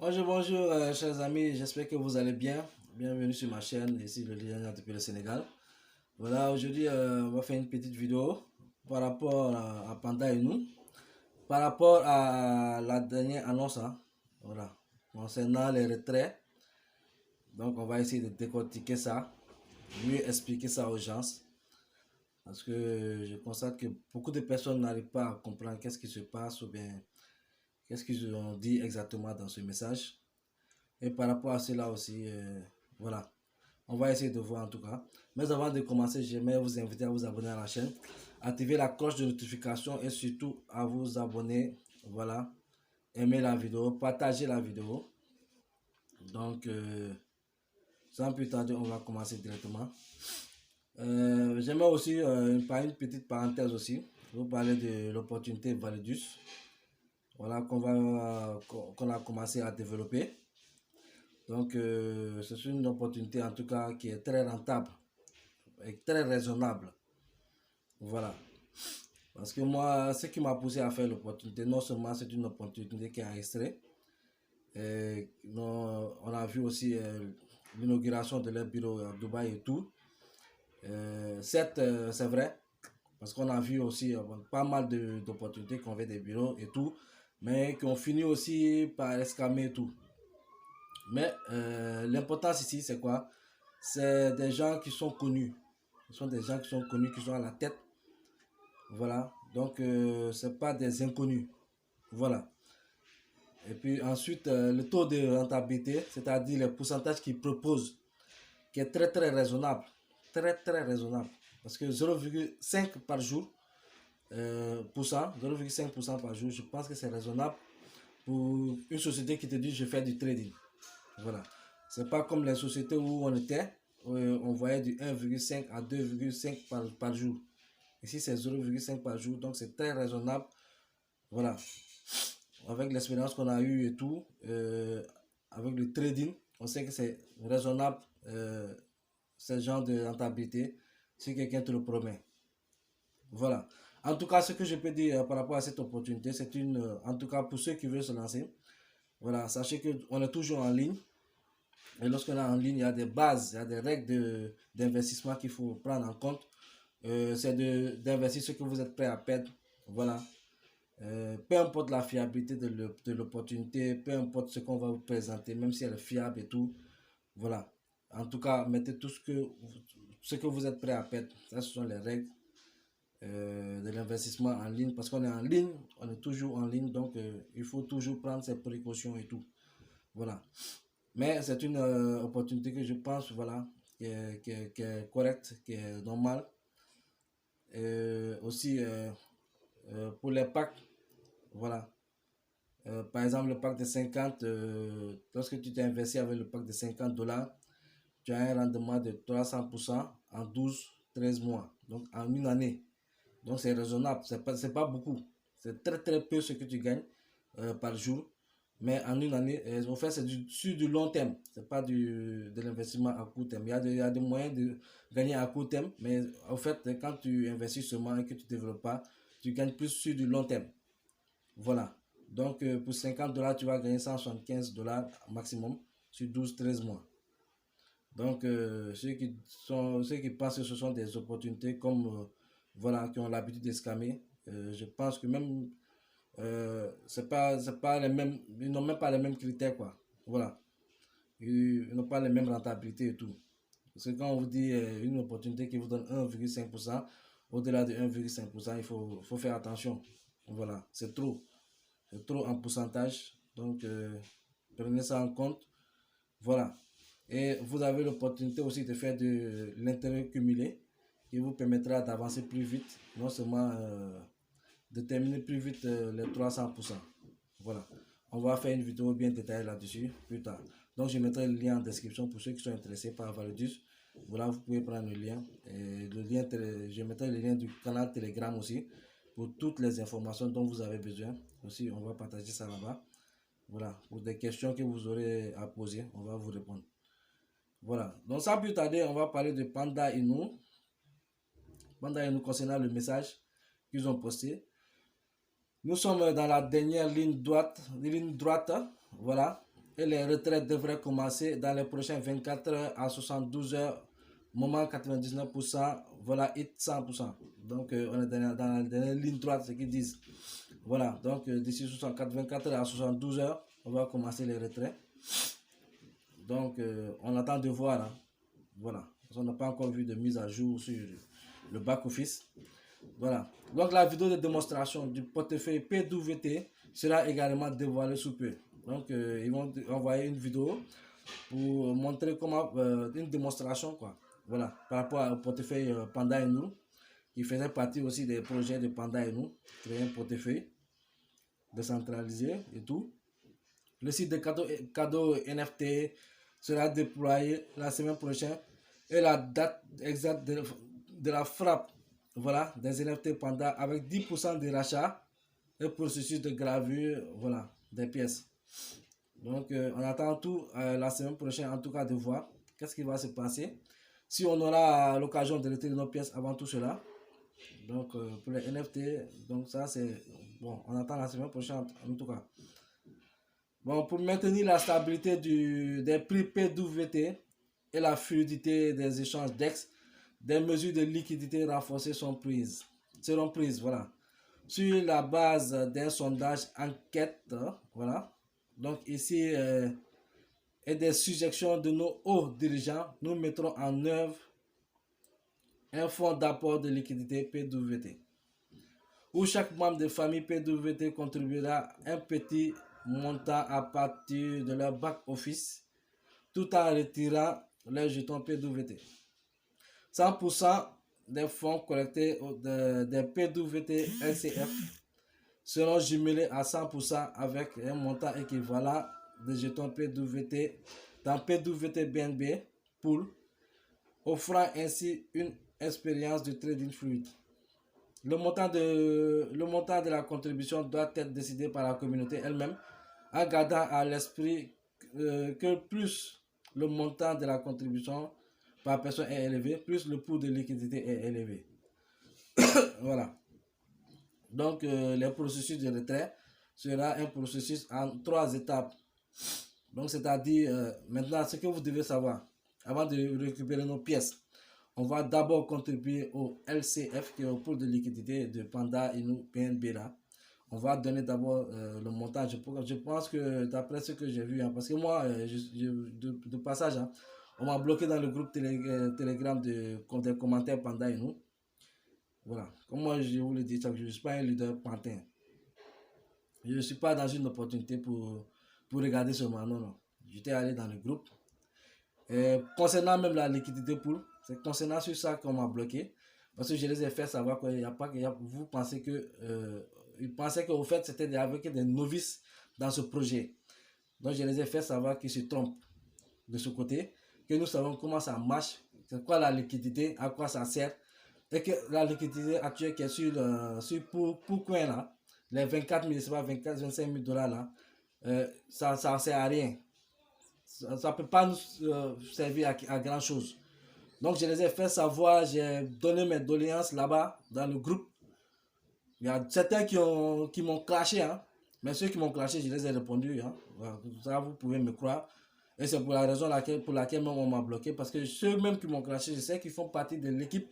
Bonjour, chers amis, j'espère que vous allez bien. Bienvenue sur ma chaîne, ici le Lion depuis le Sénégal. Voilà, aujourd'hui, on va faire une petite vidéo par rapport à Panda et nous, par rapport à la dernière annonce, hein, voilà, concernant les retraits. Donc, on va essayer de décortiquer ça, mieux expliquer ça aux gens, parce que je constate que beaucoup de personnes n'arrivent pas à comprendre qu'est-ce qui se passe ou bien qu'est-ce qu'ils ont dit exactement dans ce message. Et par rapport à cela aussi, voilà, on va essayer de voir en tout cas. Mais avant de commencer, j'aimerais vous inviter à vous abonner à la chaîne, activer la cloche de notification et surtout à vous abonner. Voilà, aimer la vidéo, partager la vidéo. Donc, sans plus tarder, on va commencer directement. J'aimerais aussi, par une petite parenthèse aussi, vous parler de l'opportunité Validus. Voilà, qu'on a commencé à développer. Donc, c'est une opportunité en tout cas qui est très rentable et très raisonnable. Voilà. Parce que moi, ce qui m'a poussé à faire l'opportunité, non seulement c'est une opportunité qui est enregistrée, on a vu aussi l'inauguration de leur bureau à Dubaï et tout. Certes, c'est vrai, parce qu'on a vu aussi pas mal d'opportunités qu'on fait des bureaux et tout, mais qu'on finit aussi par escamer et tout. Mais l'importance ici, c'est quoi? C'est des gens qui sont connus. Ce sont des gens qui sont connus, qui sont à la tête. Voilà. Donc, c'est pas des inconnus. Voilà. Et puis ensuite, le taux de rentabilité, c'est-à-dire le pourcentage qu'ils proposent, qui est très très raisonnable. Très très raisonnable. Parce que 0,5 par jour, 0,5% par jour, je pense que c'est raisonnable pour une société qui te dit je fais du trading. Voilà. C'est pas comme les sociétés où on était, où on voyait du 1,5 à 2,5 par jour. Ici, c'est 0,5 par jour, donc c'est très raisonnable. Voilà. Avec l'expérience qu'on a eue et tout, avec le trading, on sait que c'est raisonnable, ce genre de rentabilité, si quelqu'un te le promet. Voilà. En tout cas, ce que je peux dire par rapport à cette opportunité, c'est une, en tout cas pour ceux qui veulent se lancer, voilà, sachez qu'on est toujours en ligne. Et lorsqu'on est en ligne, il y a des bases, il y a des règles d'investissement qu'il faut prendre en compte. C'est d'investir ce que vous êtes prêt à perdre. Voilà. Peu importe la fiabilité de l'opportunité, peu importe ce qu'on va vous présenter, même si elle est fiable et tout. Voilà. En tout cas, mettez tout ce que vous êtes prêt à perdre. Ça, ce sont les règles de l'investissement en ligne. Parce qu'on est en ligne, on est toujours en ligne. Donc, il faut toujours prendre ses précautions et tout. Voilà. Mais c'est une opportunité que je pense, voilà, qui est correcte, qui est normale. Aussi, pour les packs, voilà. Par exemple, le pack de 50, lorsque tu t'es investi avec le pack de $50, tu as un rendement de 300% en 12 13 mois. Donc, en une année. Donc, c'est raisonnable. C'est pas beaucoup. C'est très, très peu ce que tu gagnes par jour. Mais en une année, en fait, c'est sur du long terme. C'est pas de l'investissement à court terme. Il y a des moyens de gagner à court terme. Mais en fait, quand tu investis seulement et que tu ne développes pas, tu gagnes plus sur du long terme. Voilà. Donc, pour $50, tu vas gagner $175 maximum sur 12 13 mois. Donc, ceux qui pensent que ce sont des opportunités comme, voilà, qui ont l'habitude d'escamer, je pense que même, c'est pas les mêmes, ils n'ont même pas les mêmes critères, quoi. Voilà. Ils n'ont pas les mêmes rentabilités et tout. Parce que quand on vous dit une opportunité qui vous donne 1,5%, au-delà de 1,5%, faut faire attention. Voilà, c'est trop. C'est trop en pourcentage. Donc, prenez ça en compte. Voilà. Et vous avez l'opportunité aussi de faire de l'intérêt cumulé qui vous permettra d'avancer plus vite. Non seulement de terminer plus vite les 300%. Voilà. On va faire une vidéo bien détaillée là-dessus plus tard. Donc, je mettrai le lien en description pour ceux qui sont intéressés par Validus. Voilà, vous pouvez prendre le lien. Et je mettrai le lien du canal Telegram aussi pour toutes les informations dont vous avez besoin. Aussi, on va partager ça là-bas. Voilà, pour des questions que vous aurez à poser, on va vous répondre. Voilà, donc sans plus tarder, on va parler de Panda Inu. Panda Inu concernant le message qu'ils ont posté. Nous sommes dans la dernière ligne droite, voilà. et les retraites devraient commencer dans les prochains 24 heures à 72 heures. Moment 99%, voilà, hit 100%. Donc, on est dans la dernière ligne droite, ce qu'ils disent. Voilà, donc d'ici 24 heures à 72 heures, on va commencer les retraits. Donc, on attend de voir. Hein. Voilà, on n'a pas encore vu de mise à jour sur le back-office. Voilà, donc la vidéo de démonstration du portefeuille PWT sera également dévoilée sous peu. Donc, ils vont envoyer une vidéo pour montrer comment, une démonstration, quoi. Voilà, par rapport au portefeuille Panda et nous, qui faisait partie aussi des projets de Panda et nous, créer un portefeuille décentralisé et tout. Le site de cadeau NFT sera déployé la semaine prochaine et la date exacte de la frappe, voilà, des NFT Panda avec 10% de rachat et processus de gravure, voilà, des pièces. Donc, on attend tout la semaine prochaine, en tout cas, de voir qu'est-ce qui va se passer. Si on aura l'occasion de retirer nos pièces avant tout cela. Donc, pour les NFT, donc ça, c'est bon, on attend la semaine prochaine, en tout cas. Bon, pour maintenir la stabilité des prix PWT et la fluidité des échanges DEX, des mesures de liquidité renforcées seront prises, voilà, sur la base d'un sondage enquête, voilà. Donc ici, et des suggestions de nos hauts dirigeants, nous mettrons en œuvre un fonds d'apport de liquidité PWT, où chaque membre de famille PWT contribuera un petit montant à partir de leur back-office, tout en retirant les jetons PWT. 100% des fonds collectés des PWT LCF seront jumelés à 100% avec un montant équivalent de jetons PWT dans PWT BNB Pool, offrant ainsi une expérience de trading fluide. Le montant de la contribution doit être décidé par la communauté elle-même, en gardant à l'esprit que plus le montant de la contribution par personne est élevé, plus le coût de liquidité est élevé. Voilà. Donc, le processus de retrait sera un processus en 3 étapes. Donc, c'est-à-dire, maintenant, ce que vous devez savoir, avant de récupérer nos pièces, on va d'abord contribuer au LCF, qui est au pool de liquidité de Panda Inu PNB là. On va donner d'abord le montant. Je pense que d'après ce que j'ai vu, hein, parce que moi, de passage, hein, on m'a bloqué dans le groupe Telegram des commentaires Panda Inu. Voilà. Comme moi, je vous le dis, je ne suis pas un leader pantin. Je ne suis pas dans une opportunité pour regarder seulement. Non, non. J'étais allé dans le groupe. Et concernant même la liquidité pool, c'est concernant sur ça qu'on m'a bloqué. Parce que je les ai fait savoir qu'il n'y a pas, vous pensez que, ils pensaient qu'au fait c'était avec des novices dans ce projet. Donc je les ai fait savoir qu'ils se trompent de ce côté, que nous savons comment ça marche, c'est quoi la liquidité, à quoi ça sert, et que la liquidité actuelle qui est sur Pourcoin là, les 24 000, c'est pas 24, 25 000 dollars là, ça ne sert à rien. Ça ne peut pas nous servir à grand chose. Donc je les ai fait savoir, j'ai donné mes doléances là-bas dans le groupe. Il y a certains qui m'ont clashé, hein. Mais ceux qui m'ont clashé, je les ai répondu. Hein. Ça, vous pouvez me croire. Et c'est pour la raison pour laquelle même on m'a bloqué. Parce que ceux même qui m'ont clashé, je sais qu'ils font partie de l'équipe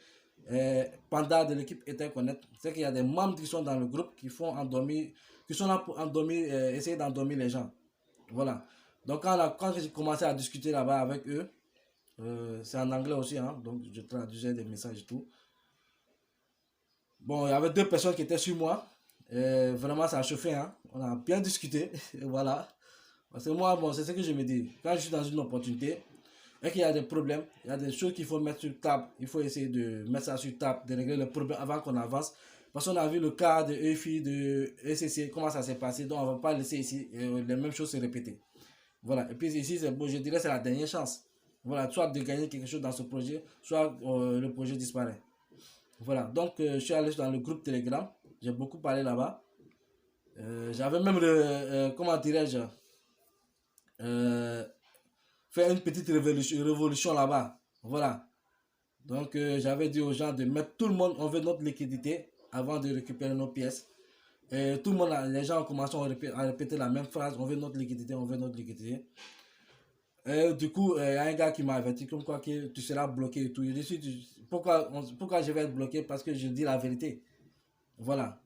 Panda, de l'équipe Etherconnect. Je sais qu'il y a des membres qui sont dans le groupe qui sont là pour endormir, essayer d'endormir les gens. Voilà. Donc quand j'ai commencé à discuter là-bas avec eux, c'est en anglais aussi, hein, donc je traduisais des messages et tout. Bon, il y avait 2 personnes qui étaient sur moi. Vraiment, ça a chauffé, hein. On a bien discuté. Et voilà. Parce que moi, bon, c'est ce que je me dis. Quand je suis dans une opportunité et qu'il y a des problèmes, il y a des choses qu'il faut mettre sur table. Il faut essayer de mettre ça sur table, de régler le problème avant qu'on avance. Parce qu'on a vu le cas de EFI, de ECC, comment ça s'est passé. Donc, on ne va pas laisser ici les mêmes choses se répéter. Voilà. Et puis ici, bon, je dirais c'est la dernière chance. Voilà, soit de gagner quelque chose dans ce projet, soit le projet disparaît. Voilà, donc je suis allé dans le groupe Telegram, j'ai beaucoup parlé là-bas. J'avais même, comment dirais-je, fait une petite révolution là-bas. Voilà. Donc j'avais dit aux gens de mettre tout le monde, on veut notre liquidité avant de récupérer nos pièces. Et tout le monde, les gens ont commencé à répéter la même phrase, on veut notre liquidité, on veut notre liquidité. Et du coup, il y a un gars qui m'a averti comme quoi que tu seras bloqué et tout. Je dis, pourquoi je vais être bloqué? Parce que je dis la vérité. Voilà.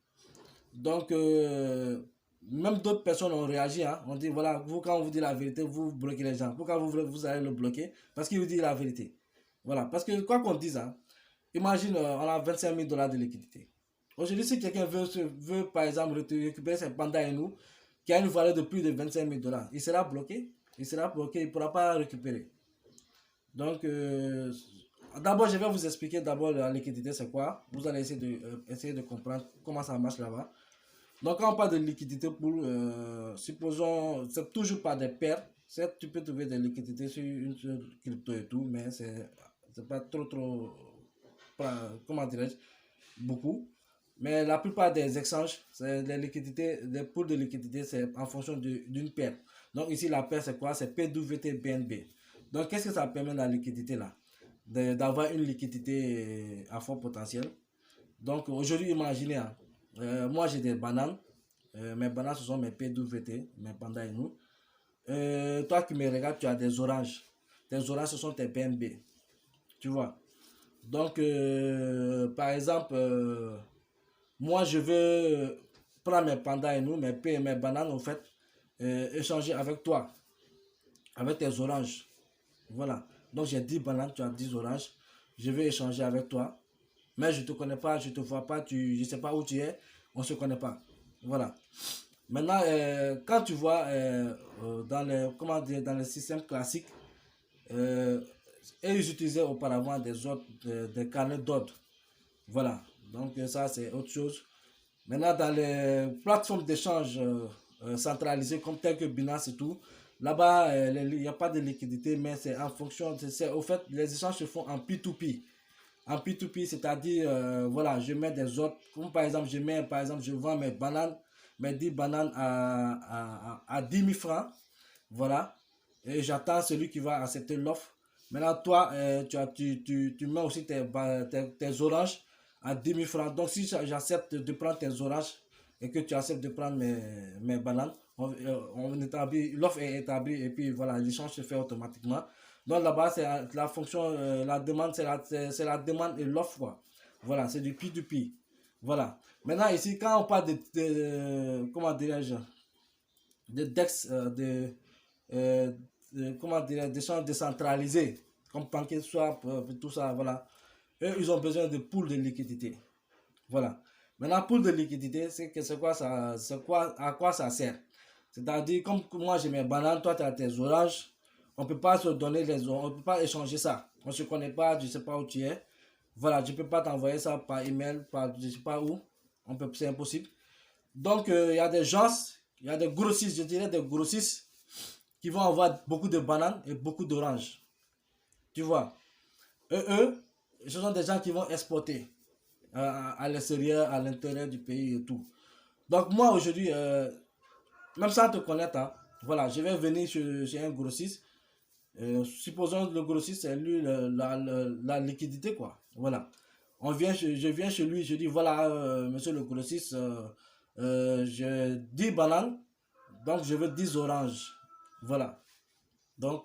Donc, même d'autres personnes ont réagi. Hein. On dit, voilà, vous, quand on vous dit la vérité, vous bloquez les gens. Pourquoi vous allez le bloquer? Parce qu'il vous dit la vérité. Voilà. Parce que quoi qu'on dise, hein, imagine, on a 25 000 dollars de liquidité. Aujourd'hui, si quelqu'un veut, par exemple, récupérer ses pandas et nous, qui a une valeur de plus de 25 000 dollars, il sera bloqué. Il sera bloqué, il ne pourra pas récupérer. Donc, d'abord, je vais vous expliquer d'abord la liquidité, c'est quoi. Vous allez essayer de comprendre comment ça marche là-bas. Donc, quand on parle de liquidité, supposons, c'est toujours pas des paires. Certes, tu peux trouver des liquidités sur une seule crypto et tout, mais c'est pas trop, comment dirais-je, beaucoup. Mais la plupart des échanges, c'est les liquidités, les pools de liquidité, c'est en fonction d'une paire. Donc ici, la paire, c'est quoi? C'est PWT BNB. Donc, qu'est-ce que ça permet la liquidité là? D'avoir une liquidité à fort potentiel. Donc, aujourd'hui, imaginez, hein, moi j'ai des bananes. Mes bananes, ce sont mes PWT, mes pandas et nous. Toi qui me regardes, tu as des oranges. Tes oranges, ce sont tes BNB. Tu vois? Donc, par exemple, moi je veux prendre mes pandas et nous, mes bananes, en fait, échanger avec toi, avec tes oranges. Voilà. Donc, j'ai 10 bananes, tu as 10 oranges. Je vais échanger avec toi. Mais je ne te connais pas, je ne te vois pas, je ne sais pas où tu es, on ne se connaît pas. Voilà. Maintenant, quand tu vois comment dire, dans les systèmes classiques, et ils utilisaient auparavant des carnets d'ordre. Voilà. Donc ça, c'est autre chose. Maintenant, dans les plateformes d'échange centralisées comme telles que Binance et tout, là-bas, il n'y a pas de liquidité, mais c'est en fonction, au fait, les échanges se font en P2P. En P2P, c'est-à-dire, voilà, je mets des ordres, comme par exemple, je vends mes 10 bananes à 10 000 francs, voilà, et j'attends celui qui va accepter l'offre. Maintenant, toi, tu mets aussi tes oranges à 10 000 francs. Donc, si j'accepte de prendre tes oranges et que tu acceptes de prendre mes bananes, l'offre est établie et puis voilà, l'échange se fait automatiquement. Donc là-bas, c'est la fonction, la demande, c'est la demande et l'offre. Voilà, c'est du P2P. Voilà. Maintenant, ici, quand on parle comment dirais-je, de DEX, comment dirais-je, d'échanges décentralisés, comme PancakeSwap, tout ça, voilà. Eux, ils ont besoin de pools de liquidité. Voilà. Maintenant, pool de liquidité, à quoi ça sert? C'est-à-dire, comme moi j'ai mes bananes, toi tu as tes oranges, on ne peut pas se donner on ne peut pas échanger ça. On ne se connaît pas, je ne sais pas où tu es. Voilà, je ne peux pas t'envoyer ça par email, je ne sais pas où. C'est impossible. Donc, il y a des gens, il y a des grossistes, je dirais des grossistes, qui vont avoir beaucoup de bananes et beaucoup d'oranges. Tu vois. Eux, ce sont des gens qui vont exporter à l'extérieur, à l'intérieur du pays et tout. Donc, moi aujourd'hui, même sans te connaître, hein, voilà, je vais venir chez un grossiste. Supposons le grossiste, c'est lui la liquidité, quoi. Voilà. Je viens chez lui, je dis, voilà, monsieur le grossiste, j'ai 10 bananes, donc je veux 10 oranges. Voilà. Donc,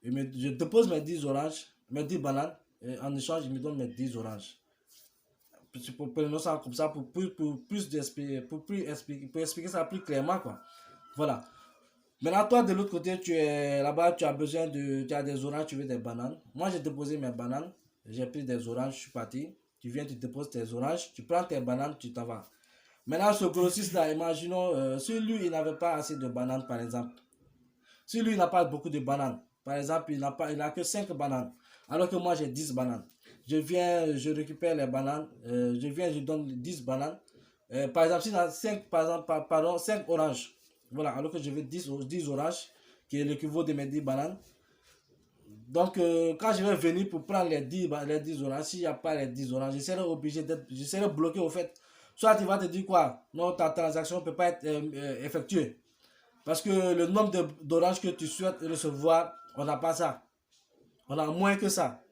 je dépose mes 10 oranges, mes 10 bananes, et en échange, il me donne mes 10 oranges. Prenons ça comme ça pour expliquer ça plus clairement, quoi. Voilà. Maintenant, toi, de l'autre côté, tu es là-bas, tu as des oranges, tu veux des bananes. Moi, j'ai déposé mes bananes, j'ai pris des oranges, je suis parti. Tu viens, tu déposes tes oranges, tu prends tes bananes, tu t'en vas. Maintenant, ce grossiste-là, imaginons, si lui, il n'avait pas assez de bananes, par exemple. Si lui, il n'a pas beaucoup de bananes, par exemple, il n'a que 5 bananes, alors que moi, j'ai 10 bananes. Je viens, je récupère les bananes, je donne 10 bananes. Par exemple, s'il a 5, par exemple, pardon, 5 oranges, voilà, alors que je veux 10 oranges, qui est l'équivalent de mes 10 bananes. Donc, quand je vais venir pour prendre les 10 oranges, s'il n'y a pas les 10 oranges, je serai bloqué au fait. Soit tu vas te dire quoi? Non, ta transaction ne peut pas être effectuée. Parce que le nombre d'oranges que tu souhaites recevoir, on n'a pas ça. On a moins que ça.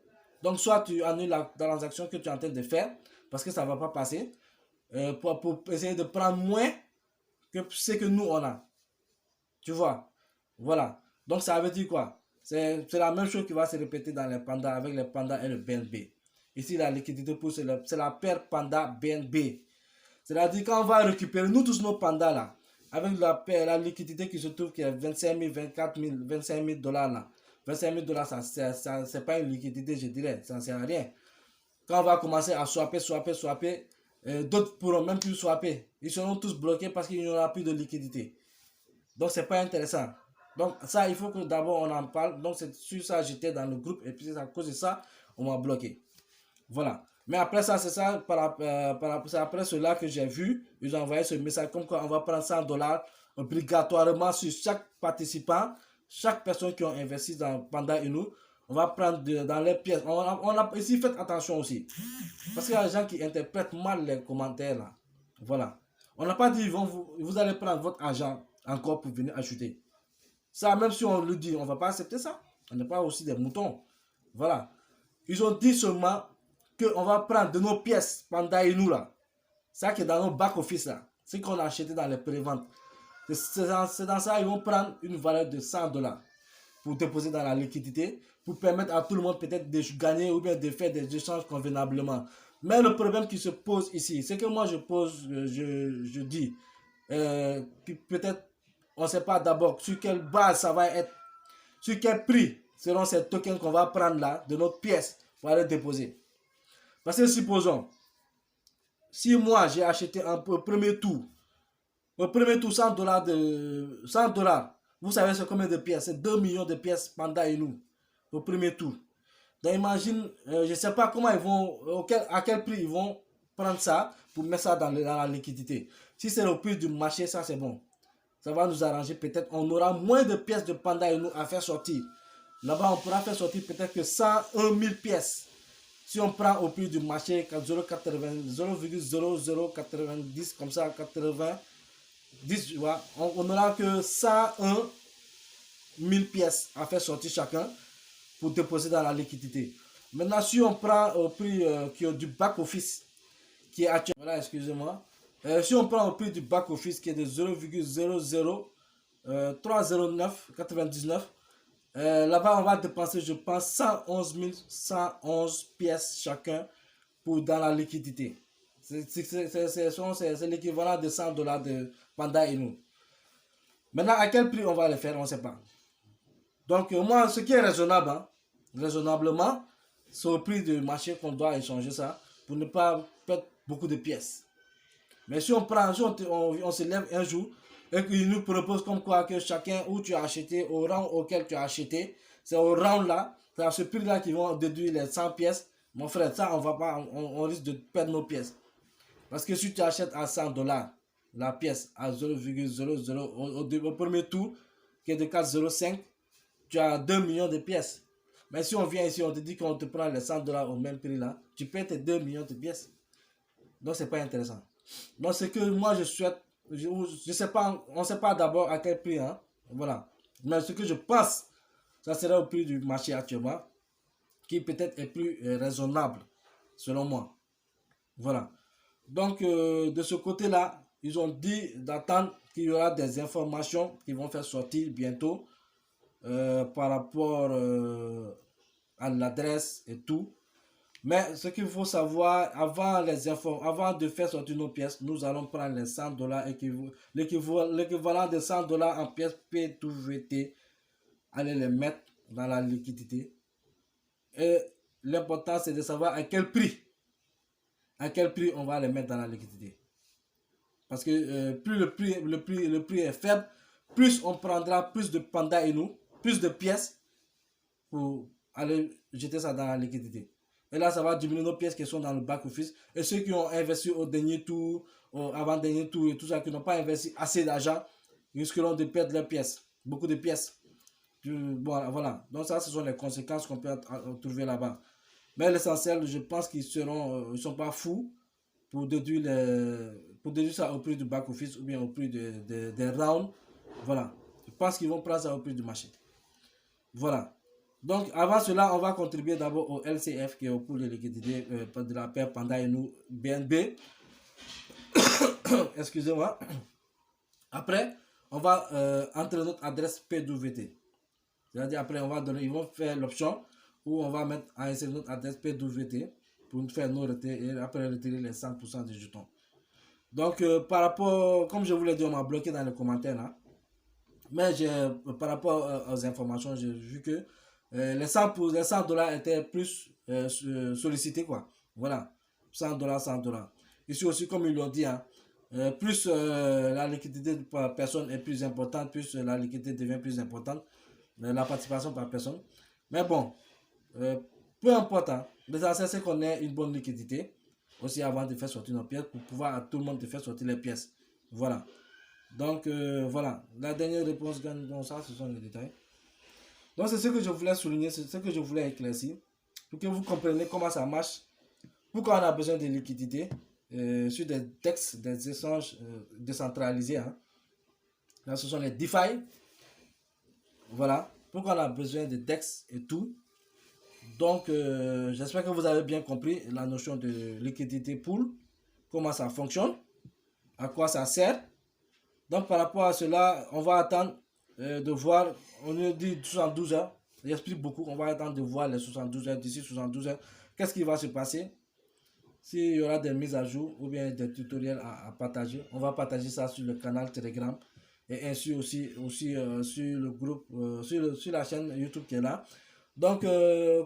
Donc, soit tu annules la transaction que tu es en train de faire, parce que ça ne va pas passer. pour essayer de prendre moins que ce que nous on a. Tu vois? Voilà. Donc ça veut dire quoi? C'est la même chose qui va se répéter dans les pandas avec les pandas et le BNB. Ici, la liquidité pour c'est la paire panda BNB. C'est-à-dire quand on va récupérer, nous tous nos pandas là, avec la liquidité qui se trouve qui est 25 000, 24 000, 25 000 dollars là. 25 000 dollars, c'est pas une liquidité, je dirais, ça ne sert à rien. Quand on va commencer à swapper, d'autres pourront même plus swapper. Ils seront tous bloqués parce qu'il n'y aura plus de liquidité. Donc, c'est pas intéressant. Donc, ça, il faut que d'abord on en parle. Donc, c'est sur ça, j'étais dans le groupe et puis c'est à cause de ça, on m'a bloqué. Voilà. Mais après ça, c'est ça, c'est après cela que j'ai vu, ils ont envoyé ce message comme quoi on va prendre 100 dollars obligatoirement sur chaque participant, chaque personne qui a investi dans Panda Inu. On va prendre dans les pièces. Ici, faites attention aussi. Parce qu'il y a des gens qui interprètent mal les commentaires là. Voilà. On n'a pas dit vous allez prendre votre argent encore pour venir acheter. Ça, même si on le dit, on ne va pas accepter ça. On n'est pas aussi des moutons. Voilà. Ils ont dit seulement qu'on va prendre de nos pièces Panda Inu là. Ça qui est dans nos back-office là. Ce qu'on a acheté dans les préventes. C'est dans ça ils vont prendre une valeur de 100 dollars pour déposer dans la liquidité, pour permettre à tout le monde peut-être de gagner ou bien de faire des échanges convenablement. Mais le problème qui se pose ici, c'est que moi je dis, que peut-être on ne sait pas d'abord sur quelle base ça va être, sur quel prix seront ces tokens qu'on va prendre là, de notre pièce, pour aller déposer. Parce que supposons, si moi j'ai acheté au premier tour 100 dollars de 100 dollars, vous savez c'est combien de pièces? C'est 2 millions de pièces Panda Inu au premier tour. Donc imagine, je ne sais pas comment ils vont, à quel prix ils vont prendre ça pour mettre ça dans la liquidité. Si c'est le prix du marché, ça c'est bon. Ça va nous arranger. Peut-être on aura moins de pièces de Panda Inu à faire sortir. Là-bas, on pourra faire sortir peut-être que 101 000 pièces. Si on prend au prix du marché 0,0090 comme ça, 80, 10, on n'aura que 101 000 pièces à faire sortir chacun pour déposer dans la liquidité. Maintenant, si on prend au prix qui est du back-office, qui est actuellement, voilà, excusez-moi, si on prend au prix du back-office qui est de 0,0030999, là-bas, on va dépenser, je pense, 111 111 pièces chacun pour dans la liquidité. C'est l'équivalent de 100 dollars de Panda Inu. Maintenant, à quel prix on va le faire, on ne sait pas. Donc, moi, ce qui est raisonnable, hein, raisonnablement, c'est au prix du marché qu'on doit échanger ça pour ne pas perdre beaucoup de pièces. Mais si on prend, si on se lève un jour et qu'il nous propose comme quoi que chacun où tu as acheté, au rang auquel tu as acheté, c'est au rang là, c'est à ce prix là qu'ils vont déduire les 100 pièces. Mon frère, ça, on risque de perdre nos pièces. Parce que si tu achètes à 100 dollars la pièce à 0,00 au premier tour, qui est de 4,05, tu as 2 millions de pièces. Mais si on vient ici, on te dit qu'on te prend les 100 dollars au même prix là, tu perds tes 2 millions de pièces. Donc, c'est pas intéressant. Donc, ce que moi je souhaite, je sais pas, on ne sait pas d'abord à quel prix, hein, voilà. Mais ce que je pense, ça serait au prix du marché actuellement, qui peut-être est plus raisonnable, selon moi. Voilà. Donc, de ce côté-là, ils ont dit d'attendre qu'il y aura des informations qui vont faire sortir bientôt par rapport à l'adresse et tout. Mais ce qu'il faut savoir, avant de faire sortir nos pièces, nous allons prendre les 100 dollars, l'équivalent de 100 dollars en pièces P2VT, aller les mettre dans la liquidité. Et l'important, c'est de savoir à quel prix on va les mettre dans la liquidité. Parce que plus le prix est faible, plus on prendra plus de Panda Inu, plus de pièces pour aller jeter ça dans la liquidité. Et là, ça va diminuer nos pièces qui sont dans le back-office. Et ceux qui ont investi au dernier tour, avant-dernier tour et tout ça, qui n'ont pas investi assez d'argent, risqueront de perdre leurs pièces. Beaucoup de pièces. Bon, voilà. Donc ça, ce sont les conséquences qu'on peut trouver là-bas. Mais l'essentiel, je pense qu'ils ne sont pas fous pour déduire ça au prix du back-office ou bien au prix des rounds. Voilà. Je pense qu'ils vont prendre ça au prix du marché. Voilà. Donc, avant cela, on va contribuer d'abord au LCF, qui est au pool de liquidité de la paire Panda Inu BNB. Excusez-moi. Après, on va entrer notre adresse PWT. C'est-à-dire après, on va donner, ils vont faire l'option où on va mettre à insérer notre adresse PWT pour nous faire nos retirer et après retirer les 100% des jetons. Donc, par rapport, comme je vous l'ai dit, on m'a bloqué dans les commentaires là. Mais par rapport aux informations, j'ai vu que les 100 dollars étaient plus sollicités, quoi. Voilà, 100 dollars, 100 dollars. Ici aussi, comme ils l'ont dit, hein, plus la liquidité par personne est plus importante, plus la liquidité devient plus importante, la participation par personne. Mais bon, peu importe, hein, l'essentiel c'est qu'on ait une bonne liquidité aussi avant de faire sortir nos pièces pour pouvoir à tout le monde de faire sortir les pièces. Voilà. Donc voilà, la dernière réponse gagne. Donc ça, ce sont les détails. Donc c'est ce que je voulais souligner, c'est ce que je voulais éclaircir pour que vous compreniez comment ça marche, pourquoi on a besoin de liquidité sur des textes, des échanges décentralisés. Hein. Là, ce sont les DeFi. Voilà, pourquoi on a besoin de DEX et tout. Donc, j'espère que vous avez bien compris la notion de liquidité pool, comment ça fonctionne, à quoi ça sert. Donc, par rapport à cela, on va attendre de voir, on nous dit 72 heures, j'explique beaucoup, on va attendre de voir les 72 heures, d'ici 72 heures, qu'est-ce qui va se passer, s'il y aura des mises à jour ou bien des tutoriels à partager. On va partager ça sur le canal Telegram et ainsi aussi sur le groupe, sur la chaîne YouTube qui est là. Donc,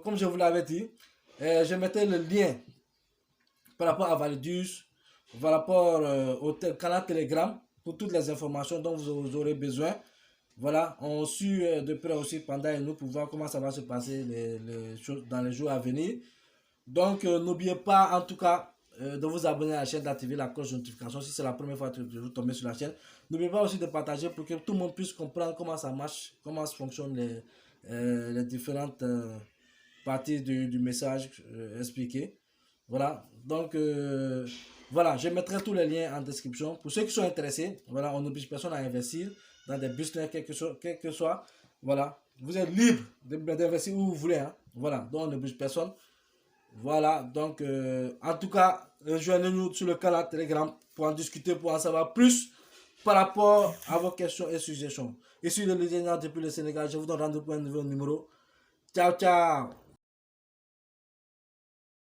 comme je vous l'avais dit, je mettais le lien par rapport à Validus, par rapport au canal Telegram pour toutes les informations dont vous aurez besoin. Voilà, on suit de près aussi Panda et nous pour voir comment ça va se passer dans les jours à venir. Donc, n'oubliez pas en tout cas de vous abonner à la chaîne, d'activer la cloche de notification si c'est la première fois que vous tombez sur la chaîne. N'oubliez pas aussi de partager pour que tout le monde puisse comprendre comment ça marche, comment fonctionnent les différentes parties du message expliqué. Voilà, donc voilà, je mettrai tous les liens en description. Pour ceux qui sont intéressés, voilà, on n'oblige personne à investir dans des business, quel que soit. Voilà, vous êtes libre d'investir où vous voulez. Hein. Voilà, donc on n'oblige personne. Voilà, donc en tout cas, rejoignez-nous sur le canal Telegram pour en discuter, pour en savoir plus par rapport à vos questions et suggestions. Ici le légendaire depuis le Sénégal, je vous donne rendez-vous pour un nouveau numéro. Ciao, ciao!